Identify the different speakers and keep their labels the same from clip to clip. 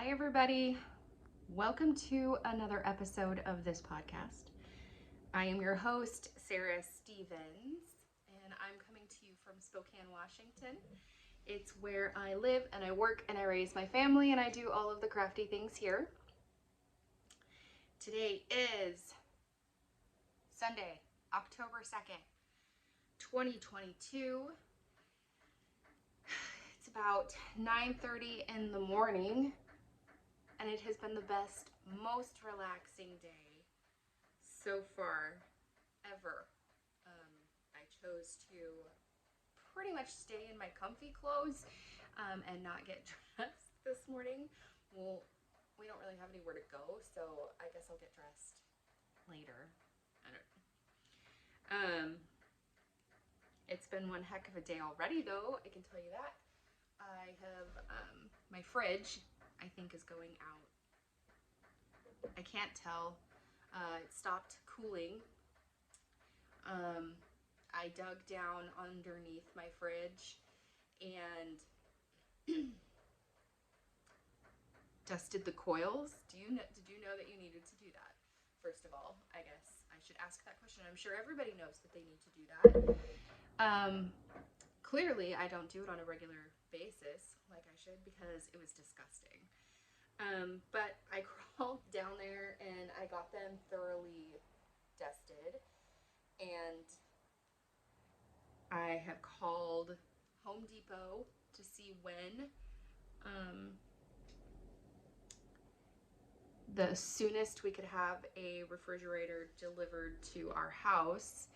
Speaker 1: Hi, everybody. Welcome to another episode of this podcast. I am your host, Sarah Stevens, and I'm coming to you from Spokane, Washington. It's where I live and I work and I raise my family and I do all of the crafty things here. Today is Sunday, October 2nd, 2022. It's about 9:30 in the morning, and it has been the best, most relaxing day so far ever. I chose to pretty much stay in my comfy clothes and not get dressed this morning. Well, we don't really have anywhere to go, so I guess I'll get dressed later. I don't know. It's been one heck of a day already, though, I can tell you that. I have my fridge, I think, is going out. I can't tell. It stopped cooling. I dug down underneath my fridge and dusted the coils. Did you know that you needed to do that? First of all, I guess I should ask that question. I'm sure everybody knows that they need to do that. Clearly, I don't do it on a regular basis like I should because it was disgusting. But I crawled down there and I got them thoroughly dusted, and I have called Home Depot to see when the soonest we could have a refrigerator delivered to our house,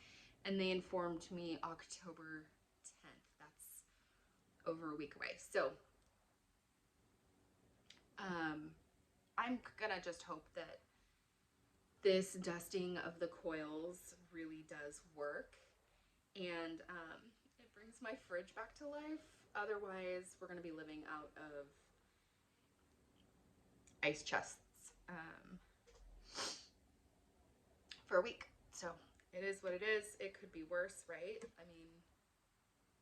Speaker 1: and they informed me October 10th. That's over a week away. So I'm gonna just hope that this dusting of the coils really does work, and it brings my fridge back to life. Otherwise, we're gonna be living out of ice chests for a week. So it is what it is. It could be worse, right? I mean,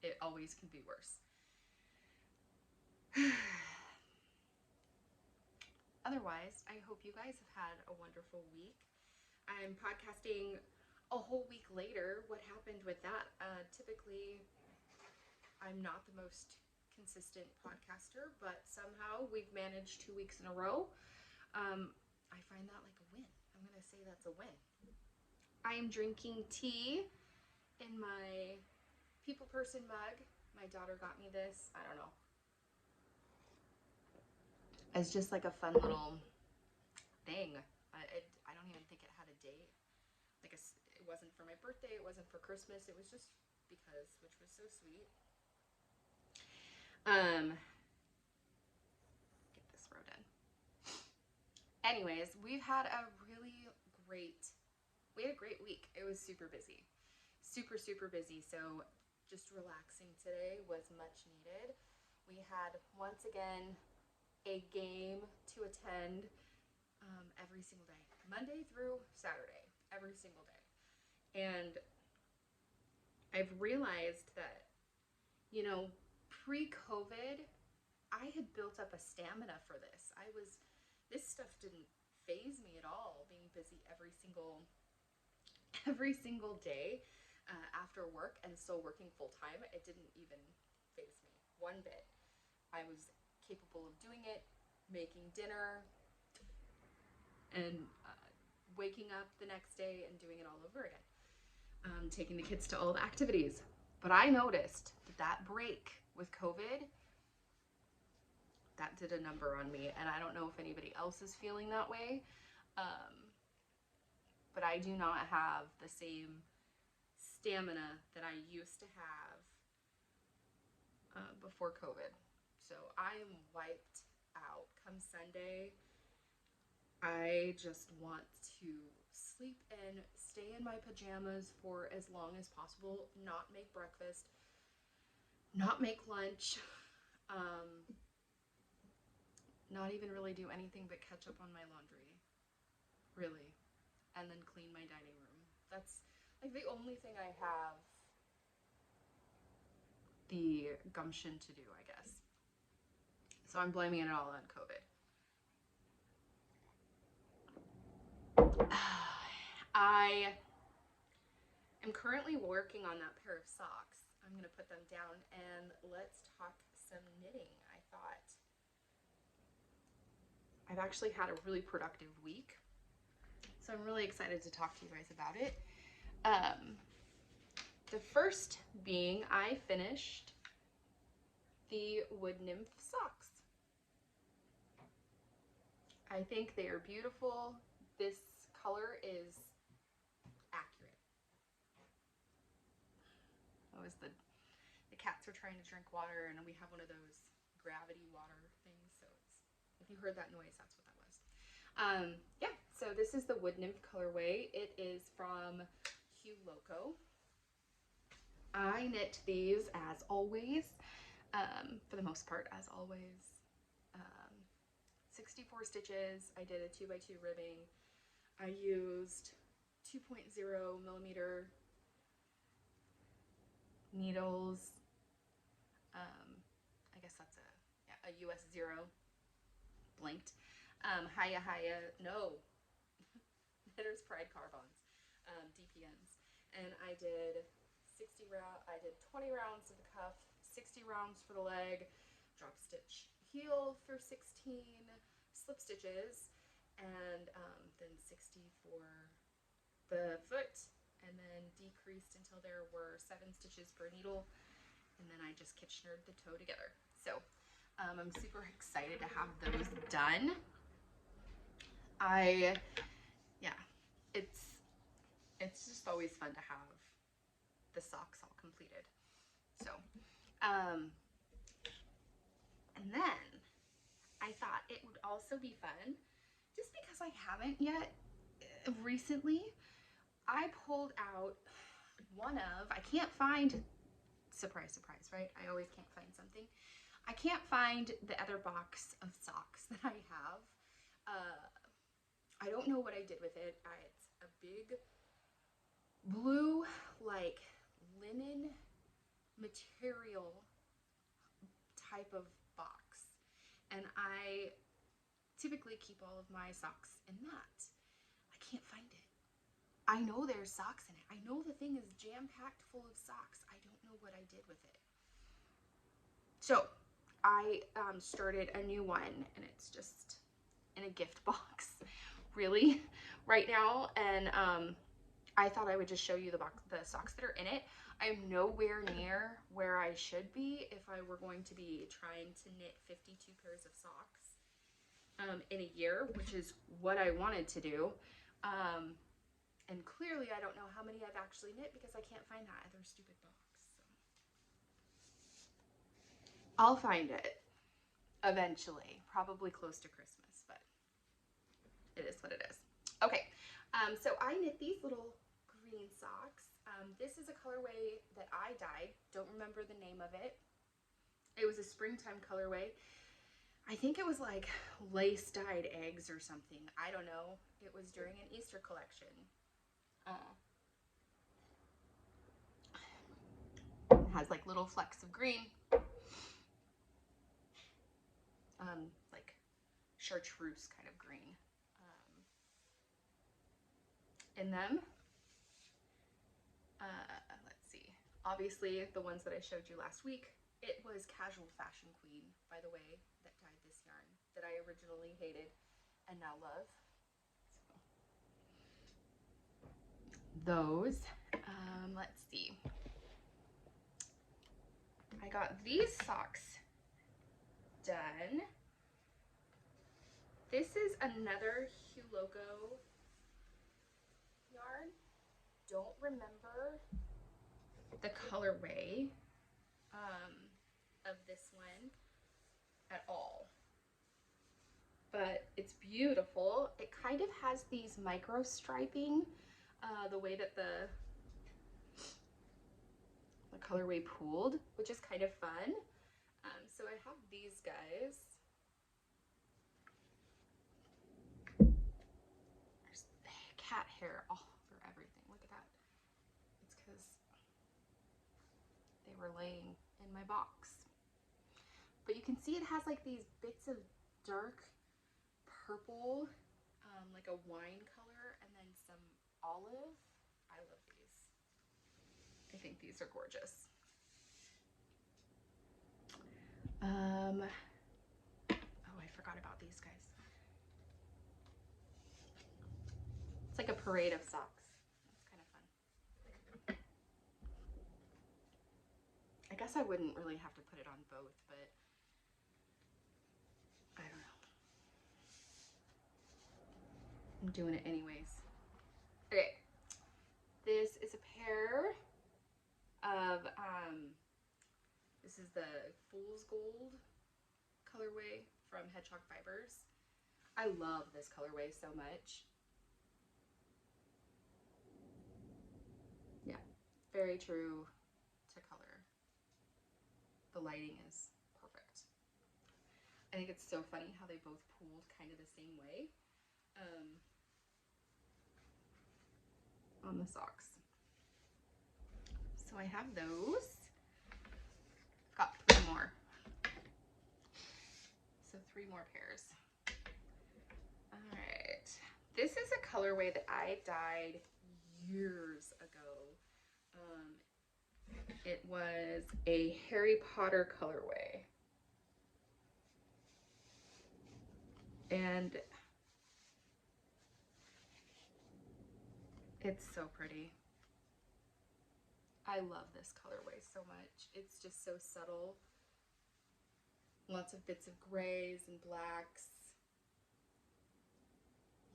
Speaker 1: it always can be worse. Otherwise, I hope you guys have had a wonderful week. I'm podcasting a whole week later. What happened with that? Typically, I'm not the most consistent podcaster, but somehow we've managed 2 weeks in a row. I find that like a win. I'm going to say that's a win. I am drinking tea in my People Person mug. My daughter got me this. I don't know. It's just like a fun little thing. I don't even think it had a date. It wasn't for my birthday. It wasn't for Christmas. It was just because, which was so sweet. Get this row done. Anyways, we had a great week. It was super busy. Super busy. So just relaxing today was much needed. We had, once again, a game to attend every single day. Monday through Saturday. Every single day. And I've realized that, pre-COVID, I had built up a stamina for this. This stuff didn't faze me at all, being busy every single day after work and still working full time. It didn't even faze me one bit. I was capable of doing it, making dinner, and waking up the next day and doing it all over again. Taking the kids to all the activities. But I noticed that break with COVID, that did a number on me, and I don't know if anybody else is feeling that way, but I do not have the same stamina that I used to have before COVID. So I am wiped out. Come Sunday, I just want to sleep in, stay in my pajamas for as long as possible, not make breakfast, not make lunch, not even really do anything but catch up on my laundry, really, and then clean my dining room. That's like the only thing I have the gumption to do, I guess. So I'm blaming it all on COVID. I am currently working on that pair of socks. I'm going to put them down and let's talk some knitting. I thought I've actually had a really productive week, so I'm really excited to talk to you guys about it. The first being I finished the Wood Nymph socks. I think they are beautiful. This color is accurate. That was the cats are trying to drink water, and we have one of those gravity water things, so if you heard that noise, that's what that was. Yeah, so this is the Wood Nymph colorway. It is from Hue Loco. I knit these as always, for the most part, as always. 64 stitches. I did a 2x2 ribbing. I used 2.0 millimeter needles. I guess that's a US 0 blanked. Hiya, no, Knitter's Pride Carbons, DPNs. And I did 20 rounds of the cuff, 60 rounds for the leg, drop stitch heel for 16 slip stitches, and then 60 for the foot, and then decreased until there were 7 stitches per needle, and then I just Kitchenered the toe together. So I'm super excited to have those done. It's just always fun to have the socks all completed. So, and then I thought it would also be fun, just because I haven't yet recently, I pulled out I can't find, surprise, surprise, right? I always can't find something. I can't find the other box of socks that I have. I don't know what I did with it. It's a big blue, like linen material type of box, and I typically keep all of my socks in that. I can't find it. I know there's socks in it. I know the thing is jam-packed full of socks. I don't know what I did with it. So I started a new one, and it's just in a gift box, really, right now. And I thought I would just show you the socks that are in it. I'm nowhere near where I should be if I were going to be trying to knit 52 pairs of socks in a year, which is what I wanted to do. And clearly I don't know how many I've actually knit because I can't find that other stupid box. So I'll find it eventually, probably close to Christmas, but it is what it is. Okay, so I knit these little green socks. This is a colorway that I dyed. Don't remember the name of it. It was a springtime colorway. I think it was like lace dyed eggs or something. I don't know. It was during an Easter collection. It has like little flecks of green. Like chartreuse kind of green in them. Let's see. Obviously, the ones that I showed you last week, it was Casual Fashion Queen, by the way, that dyed this yarn that I originally hated and now love. So, those. Let's see. I got these socks done. This is another Hue Loco yarn. Don't remember the colorway of this one at all, but it's beautiful. It kind of has these micro striping, the way that the colorway pooled, which is kind of fun. So I have these guys. There's cat hair all over everything. Look at that. It's because they were laying in my box. But you can see it has like these bits of dark purple like a wine color, and then some olive. I love these. I think these are gorgeous. Oh, I forgot about these guys. It's like a parade of socks. That's kind of fun. I guess I wouldn't really have to put it on both, but I don't know. I'm doing it anyways. Okay. This is a pair of, this is the Fool's Gold colorway from Hedgehog Fibers. I love this colorway so much. Yeah, very true to color. The lighting is perfect. I think it's so funny how they both pooled kind of the same way on the socks. So I have those. Got 3 more. So 3 more pairs. All right. This is a colorway that I dyed years ago. It was a Harry Potter colorway. And it's so pretty. I love this colorway so much. It's just so subtle. Lots of bits of grays and blacks,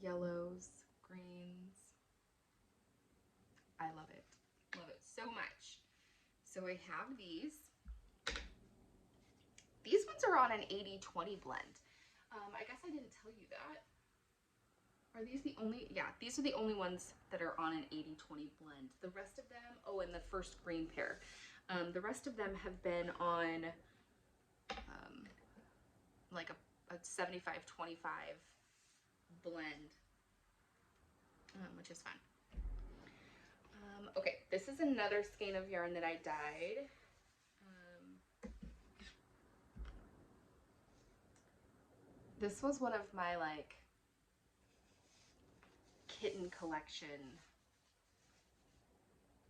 Speaker 1: yellows, greens. I love it. Love it so much. So I have these. These ones are on an 80-20 blend. I guess I didn't tell you that. Are these the only? Yeah, these are the only ones that are on an 80-20 blend. The rest of them, oh, and the first green pair. The rest of them have been on like a 75-25 blend, which is fun. Okay, this is another skein of yarn that I dyed. This was one of my like kitten collection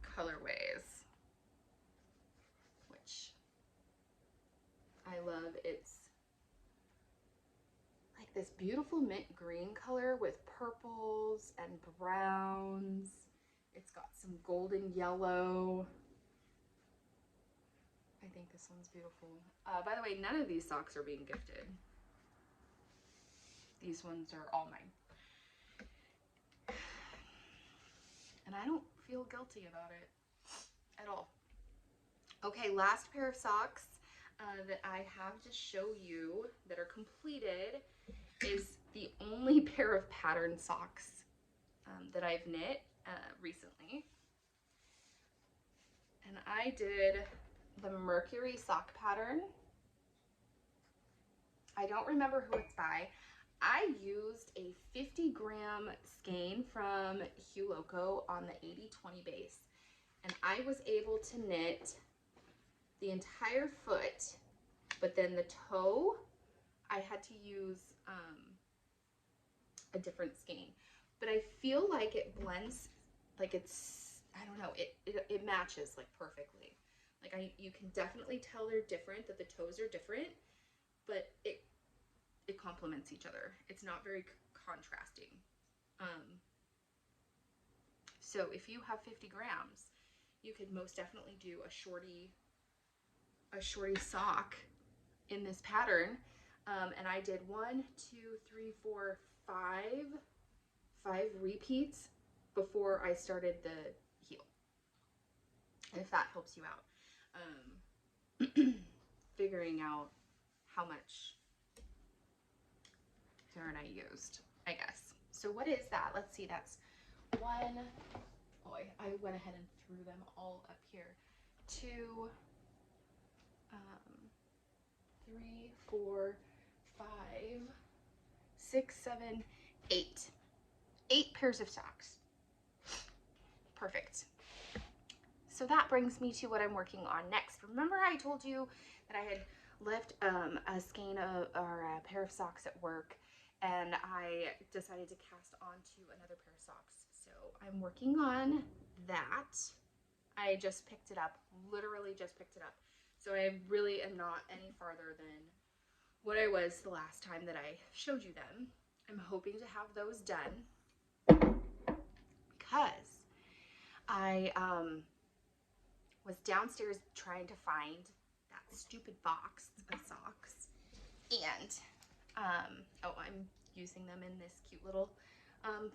Speaker 1: colorways, which I love. It's like this beautiful mint green color with purples and browns. It's got some golden yellow. I think this one's beautiful. By the way, none of these socks are being gifted. These ones are all mine. And I don't feel guilty about it at all. Okay, last pair of socks that I have to show you that are completed is the only pair of pattern socks that I've knit recently. And I did the Mercury sock pattern. I don't remember who it's by. I used a 50-gram skein from Hue Loco on the 80-20 base, and I was able to knit the entire foot, but then the toe, I had to use a different skein. But I feel like it blends, like it's, I don't know, it matches like perfectly. Like you can definitely tell they're different, that the toes are different, but it complements each other. It's not very contrasting. So if you have 50 grams, you could most definitely do a shorty sock in this pattern. And I did 1, 2, 3, 4, 5 repeats before I started the heel. If that helps you out. Figuring out how much yarn I used, I guess. So what is that? Let's see, that's 1, oh, I went ahead and threw them all up here. 2, 3, 4, 5, 6, 7, 8. 8 pairs of socks. Perfect. So that brings me to what I'm working on next. Remember I told you that I had left a skein of, or a pair of socks at work, and I decided to cast onto another pair of socks. So I'm working on that. I just picked it up, literally just picked it up. So I really am not any farther than what I was the last time that I showed you them. I'm hoping to have those done because I was downstairs trying to find that stupid box of socks, and oh, I'm using them in this cute little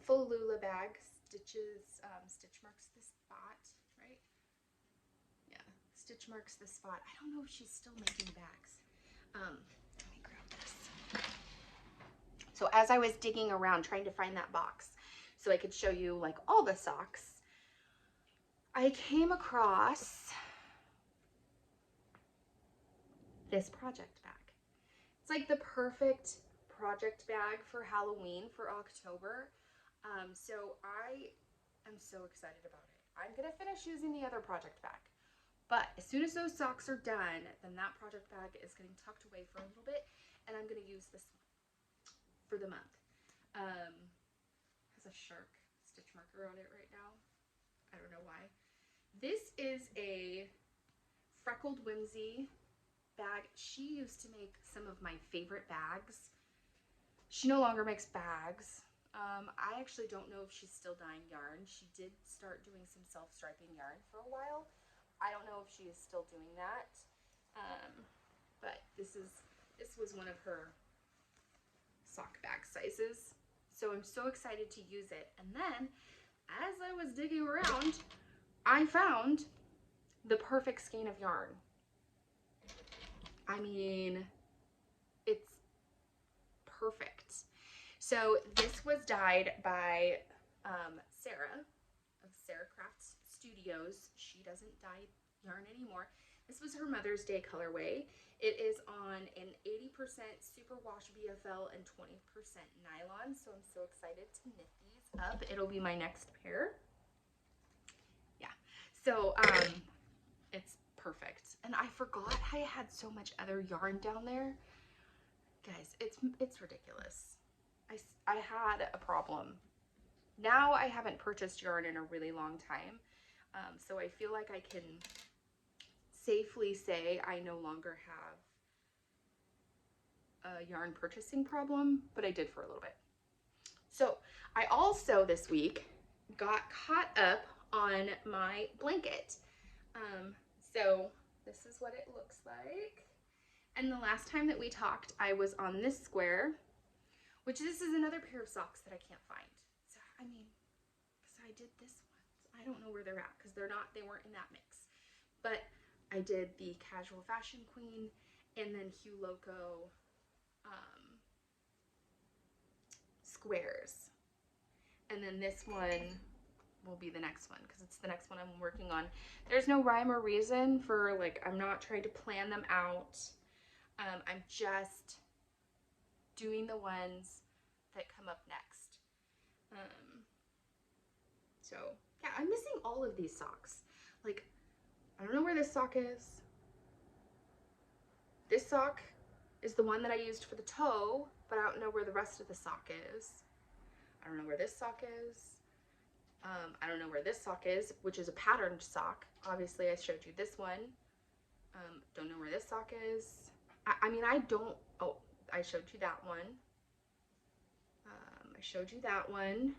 Speaker 1: full Lula bag. Stitch marks the spot, right? Yeah, Stitch marks the spot. I don't know if she's still making bags. Let me grab this. So as I was digging around trying to find that box so I could show you like all the socks, I came across this project bag. It's like the perfect project bag for Halloween for October. So I am so excited about it. I'm gonna finish using the other project bag, but as soon as those socks are done, then that project bag is getting tucked away for a little bit, and I'm gonna use this one for the month. Has a shark stitch marker on it right now. I don't know why. This is a Freckled Whimsy bag. She used to make some of my favorite bags. She no longer makes bags. I actually don't know if she's still dyeing yarn. She did start doing some self-striping yarn for a while. I don't know if she is still doing that. But this was one of her sock bag sizes. So I'm so excited to use it. And then as I was digging around, I found the perfect skein of yarn. I mean, it's perfect. So this was dyed by Sarah of Sarah Crafts Studios. She doesn't dye yarn anymore. This was her Mother's Day colorway. It is on an 80% superwash BFL and 20% nylon. So I'm so excited to knit these up. It'll be my next pair. Yeah. So it's perfect. And I forgot I had so much other yarn down there. Guys, it's ridiculous. I had a problem. Now I haven't purchased yarn in a really long time, so I feel like I can safely say I no longer have a yarn purchasing problem, but I did for a little bit. So I also this week got caught up on my blanket. So this is what it looks like. And the last time that we talked, I was on this square, which this is another pair of socks that I can't find. So, I mean, because I did this one. I don't know where they're at because they weren't in that mix. But I did the Casual Fashion Queen and then Hue Loco squares. And then this one will be the next one because it's the next one I'm working on. There's no rhyme or reason for, like, I'm not trying to plan them out. I'm just doing the ones that come up next. So yeah, I'm missing all of these socks. Like, I don't know where this sock is. This sock is the one that I used for the toe, but I don't know where the rest of the sock is. I don't know where this sock is. I don't know where this sock is, which is a patterned sock. Obviously, I showed you this one. Don't know where this sock is. I mean, I don't, oh, I showed you that one. I showed you that one.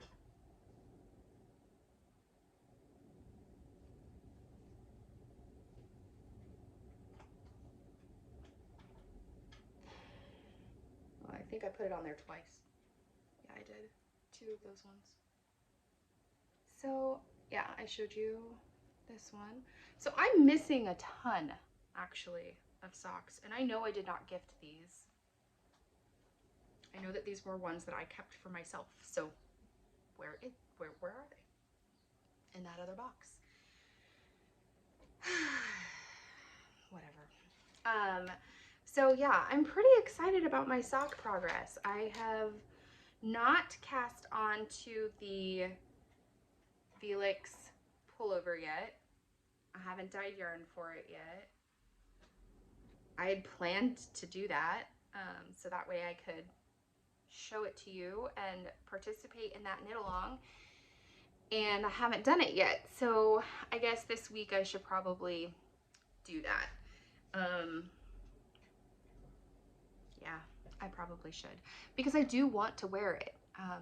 Speaker 1: Oh, I think I put it on there twice. Yeah, I did. 2 of those ones. So yeah, I showed you this one. So I'm missing a ton, actually, of socks. And I know I did not gift these. I know that these were ones that I kept for myself. So where are they? In that other box. Whatever. So yeah, I'm pretty excited about my sock progress. I have not cast on to the Felix pullover yet. I haven't dyed yarn for it yet. I had planned to do that, so that way I could show it to you and participate in that knit along. And I haven't done it yet. So I guess this week I should probably do that. Yeah, I probably should. Because I do want to wear it.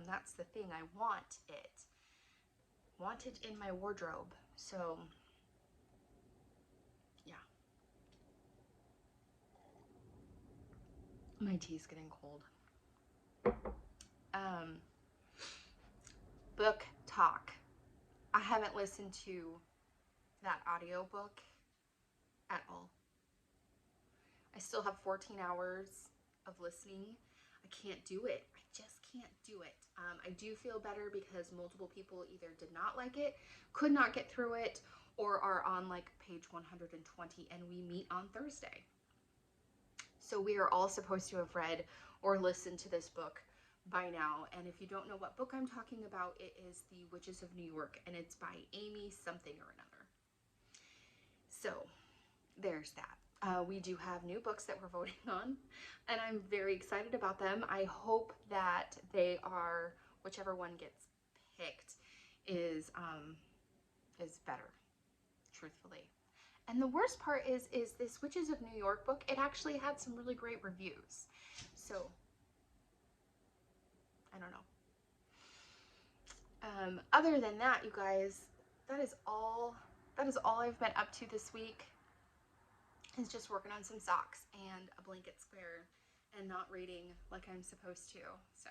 Speaker 1: That's the thing. I want it. Want it in my wardrobe. So, yeah. My tea's getting cold. Book talk. I haven't listened to that audiobook at all. I still have 14 hours of listening. I can't do it. I just can't do it. I do feel better because multiple people either did not like it, could not get through it, or are on like page 120, and we meet on Thursday. So we are all supposed to have read or listened to this book by now. And if you don't know what book I'm talking about, it is The Witches of New York, and it's by Amy something or another. So there's that. We do have new books that we're voting on, and I'm very excited about them. I hope that they are, whichever one gets picked is better, truthfully. And the worst part is this Witches of New York book, it actually had some really great reviews. So, I don't know. Other than that, you guys, that is all I've been up to this week. Is just working on some socks and a blanket square and not reading like I'm supposed to. So,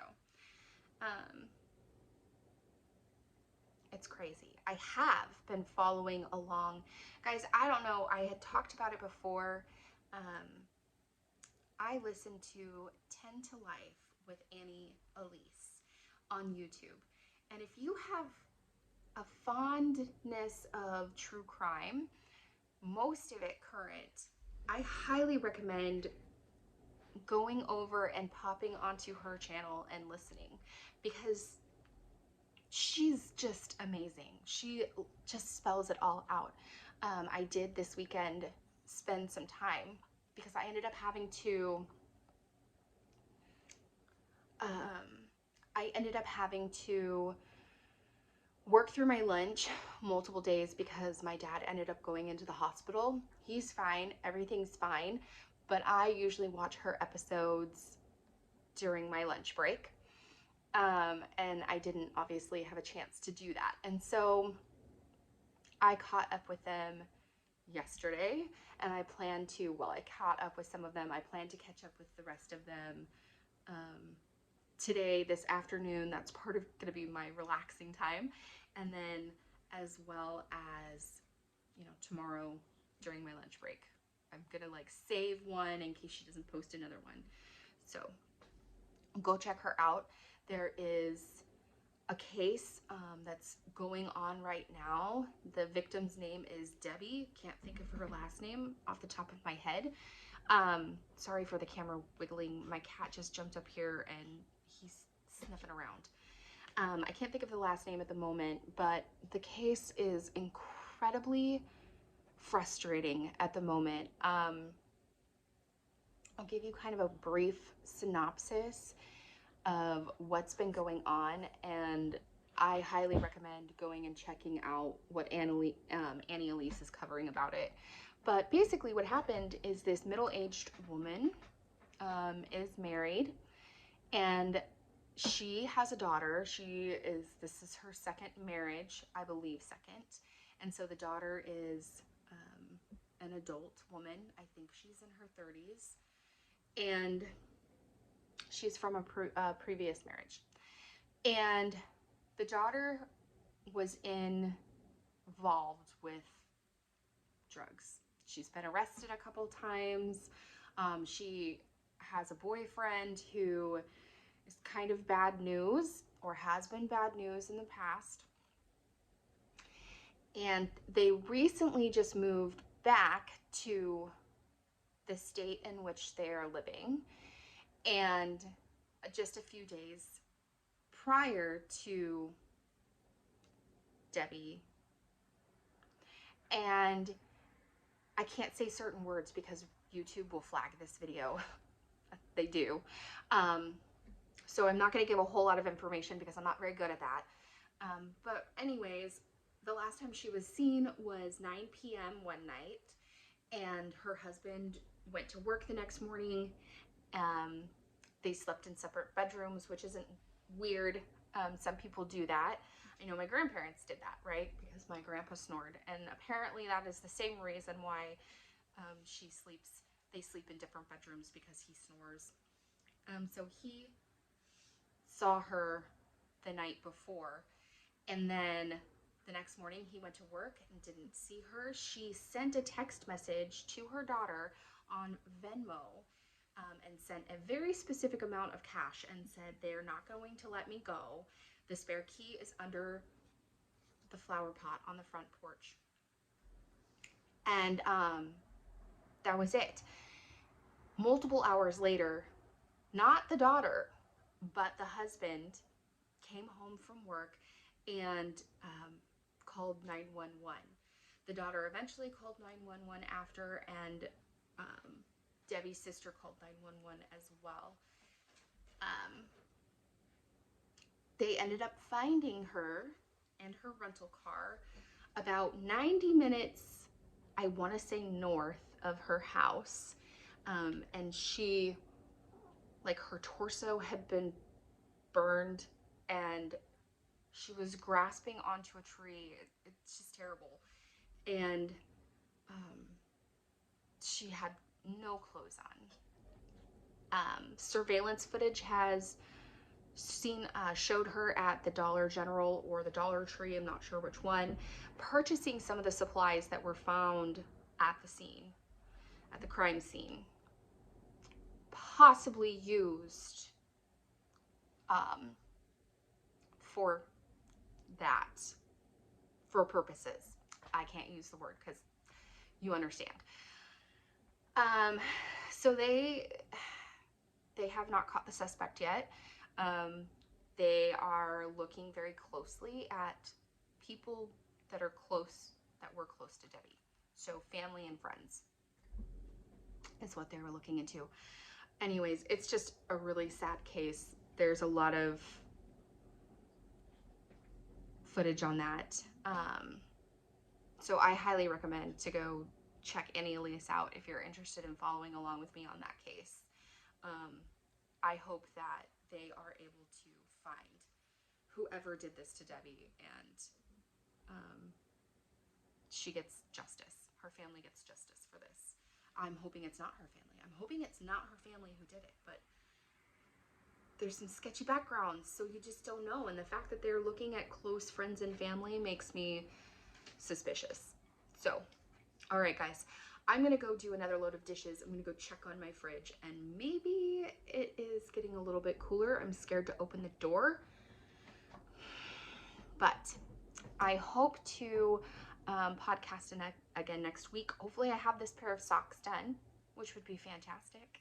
Speaker 1: it's crazy. I have been following along. Guys, I don't know, I had talked about it before. I listened to 10 to Life with Annie Elise on YouTube. And if you have a fondness of true crime, most of it current, I highly recommend going over and popping onto her channel and listening, because she's just amazing. She just spells it all out. I did this weekend spend some time because I ended up having to work through my lunch multiple days because my dad ended up going into the hospital. He's fine, everything's fine, but I usually watch her episodes during my lunch break. And I didn't obviously have a chance to do that. And so I caught up with them yesterday, and I plan to, well, I caught up with some of them. I plan to catch up with the rest of them today, this afternoon. That's part of going to be my relaxing time. And then as well as, you know, tomorrow during my lunch break. I'm going to like save one in case she doesn't post another one. So go check her out. There is a case that's going on right now. The victim's name is Debbie. Can't think of her last name off the top of my head. Sorry for the camera wiggling. My cat just jumped up here and he's sniffing around. I can't think of the last name at the moment, but the case is incredibly frustrating at the moment. I'll give you kind of a brief synopsis of what's been going on, and I highly recommend going and checking out what Annie Elise is covering about it. But basically what happened is this middle-aged woman is married, and she has a daughter. This is her second marriage, I believe second. And so the daughter is an adult woman. I think she's in her 30s. And she's from a previous marriage. And the daughter was involved with drugs. She's been arrested a couple times. She has a boyfriend who is kind of bad news, or has been bad news in the past. And they recently just moved back to the state in which they are living. And just a few days prior to Debbie, and I can't say certain words because YouTube will flag this video. They do. So I'm not going to give a whole lot of information because I'm not very good at that. But anyways, the last time she was seen was 9 p.m. one night, and her husband went to work the next morning. They slept in separate bedrooms, which isn't weird. Some people do that. I know my grandparents did that, right? Because my grandpa snored, and apparently that is the same reason why they sleep in different bedrooms, because he snores. So he saw her the night before, and then the next morning he went to work and didn't see her. She sent a text message to her daughter on Venmo, and sent a very specific amount of cash and said, they're not going to let me go. The spare key is under the flower pot on the front porch. And that was it. Multiple hours later, not the daughter, but the husband came home from work and called 911. The daughter eventually called 911 after, and Debbie's sister called 911 as well. They ended up finding her and her rental car about 90 minutes, I want to say, north of her house. And she, like, her torso had been burned, and she was grasping onto a tree. It's just terrible. And she had no clothes on. Surveillance footage has showed her at the Dollar General or the Dollar Tree, I'm not sure which one, purchasing some of the supplies that were found at the scene, at the crime scene, possibly used for that, for purposes. I can't use the word because you understand. So they have not caught the suspect yet. They are looking very closely at people that were close to Debbie. So family and friends is what they were looking into. Anyways, it's just a really sad case. There's a lot of footage on that. So I highly recommend to go check Annie Elise out if you're interested in following along with me on that case. I hope that they are able to find whoever did this to Debbie, and she gets justice. Her family gets justice for this. I'm hoping it's not her family. I'm hoping it's not her family who did it, but there's some sketchy backgrounds, so you just don't know. And the fact that they're looking at close friends and family makes me suspicious. So, all right, guys. I'm gonna go do another load of dishes. I'm gonna go check on my fridge, and maybe it is getting a little bit cooler. I'm scared to open the door, but I hope to podcast again next week. Hopefully I have this pair of socks done, which would be fantastic.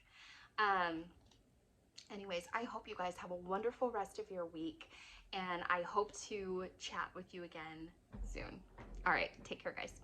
Speaker 1: Anyways, I hope you guys have a wonderful rest of your week, and I hope to chat with you again soon. All right, take care, guys.